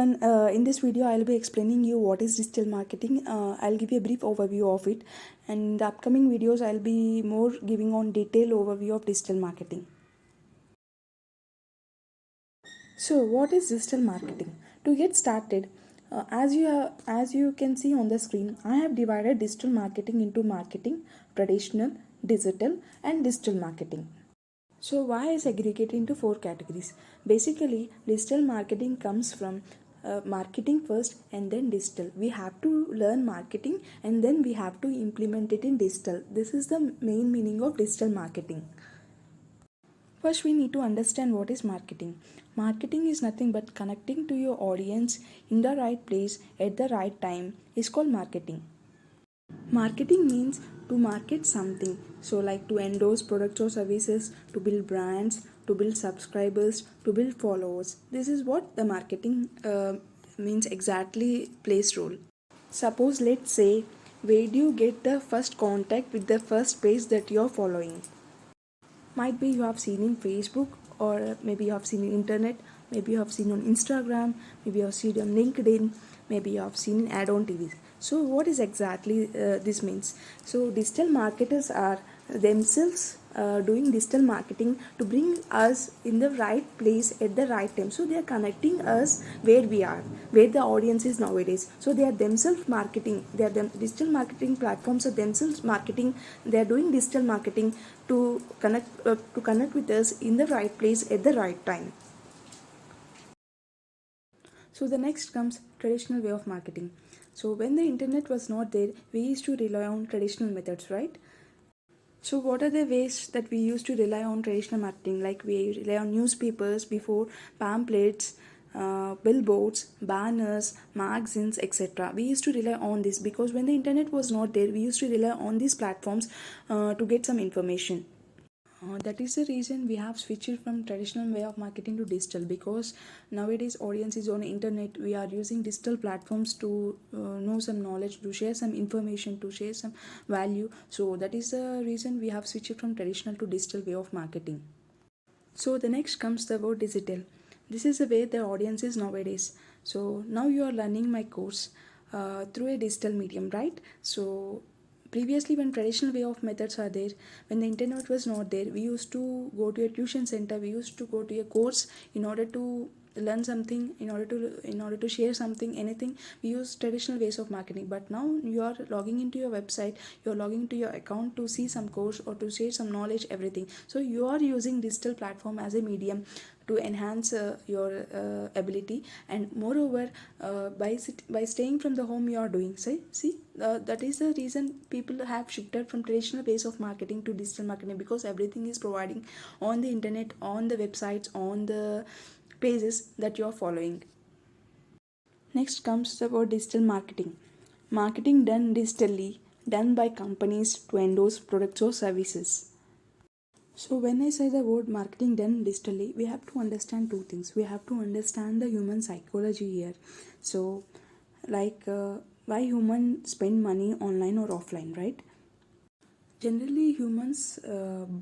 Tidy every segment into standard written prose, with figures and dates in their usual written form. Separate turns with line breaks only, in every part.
everyone, in this video I'll be explaining you what is digital marketing. I'll give you a brief overview of it, and in the upcoming videos I'll be more giving on detailed overview of digital marketing. So what is digital marketing? To get started, as you can see on the screen, I have divided digital marketing into marketing, traditional, digital and digital marketing. So why I segregate into four categories? Basically, digital marketing comes from marketing first and then digital. We have to learn marketing and then we have to implement it in digital. This is the main meaning of digital marketing. First, we need to understand what is marketing. Marketing is nothing but connecting to your audience in the right place at the right time is called marketing. Marketing means to market something. So, like to endorse products or services, to build brands, to build subscribers, to build followers. This is what the marketing means exactly plays role. Suppose, let's say, where do you get the first contact with the first page that you're following? Might be you have seen in Facebook, or maybe you have seen in internet, maybe you have seen on Instagram, maybe you have seen on LinkedIn, maybe you have seen ad on TV. So what is exactly this means? So digital marketers are themselves doing digital marketing to bring us in the right place at the right time. So they are connecting us where we are, where the audience is nowadays. So they are themselves marketing. They are digital marketing platforms are themselves marketing. They are doing digital marketing to connect with us in the right place at the right time. So the next comes traditional way of marketing. So when the internet was not there, we used to rely on traditional methods, right? So what are the ways that we used to rely on traditional marketing? Like we rely on newspapers before, pamphlets, billboards, banners, magazines, etc. We used to rely on this because when the internet was not there, we used to rely on these platforms to get some information. That is the reason we have switched from traditional way of marketing to digital, because nowadays audience is on internet. We are using digital platforms to know some knowledge, to share some information, to share some value. So that is the reason we have switched from traditional to digital way of marketing. So the next comes the word digital. This is the way the audience is nowadays. So now you are learning my course through a digital medium, right? So previously, when traditional way of methods are there, when the internet was not there, we used to go to a tuition center, we used to go to a course in order to learn something, in order to share something, anything. We use traditional ways of marketing. But now you are logging into your website, you are logging into your account to see some course or to share some knowledge, everything. So you are using digital platform as a medium to enhance your ability. And moreover, by staying from the home, you are doing, see that is the reason people have shifted from traditional ways of marketing to digital marketing, because everything is providing on the internet, on the websites, on the pages that you are following. Next comes the word digital marketing. Marketing done digitally, done by companies to endorse products or services. So when I say the word marketing done digitally, we have to understand two things. We have to understand the human psychology here. So like why humans spend money online or offline, right? Generally humans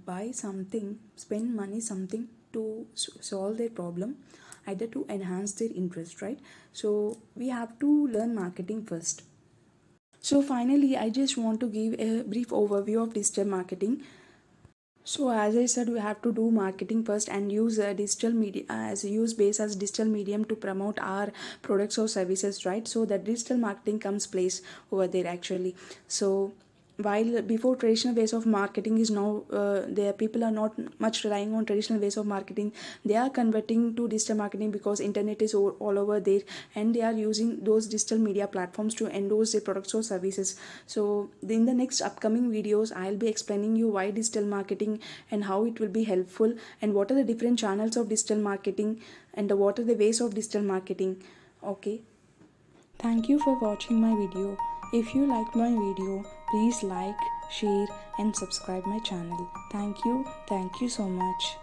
buy something, spend money something to solve their problem, either to enhance their interest, right? So we have to learn marketing first. So finally, I just want to give a brief overview of digital marketing. So as I said, we have to do marketing first and use digital media as use base as digital medium to promote our products or services, right? So that digital marketing comes place over there actually. So while before traditional ways of marketing is now there, people are not much relying on traditional ways of marketing. They are converting to digital marketing because internet is all over there, and they are using those digital media platforms to endorse their products or services. So in the next upcoming videos, I'll be explaining you why digital marketing and how it will be helpful, and what are the different channels of digital marketing, and what are the ways of digital marketing. Okay, thank you for watching my video. If you like my video, please like, share and subscribe my channel. Thank you so much.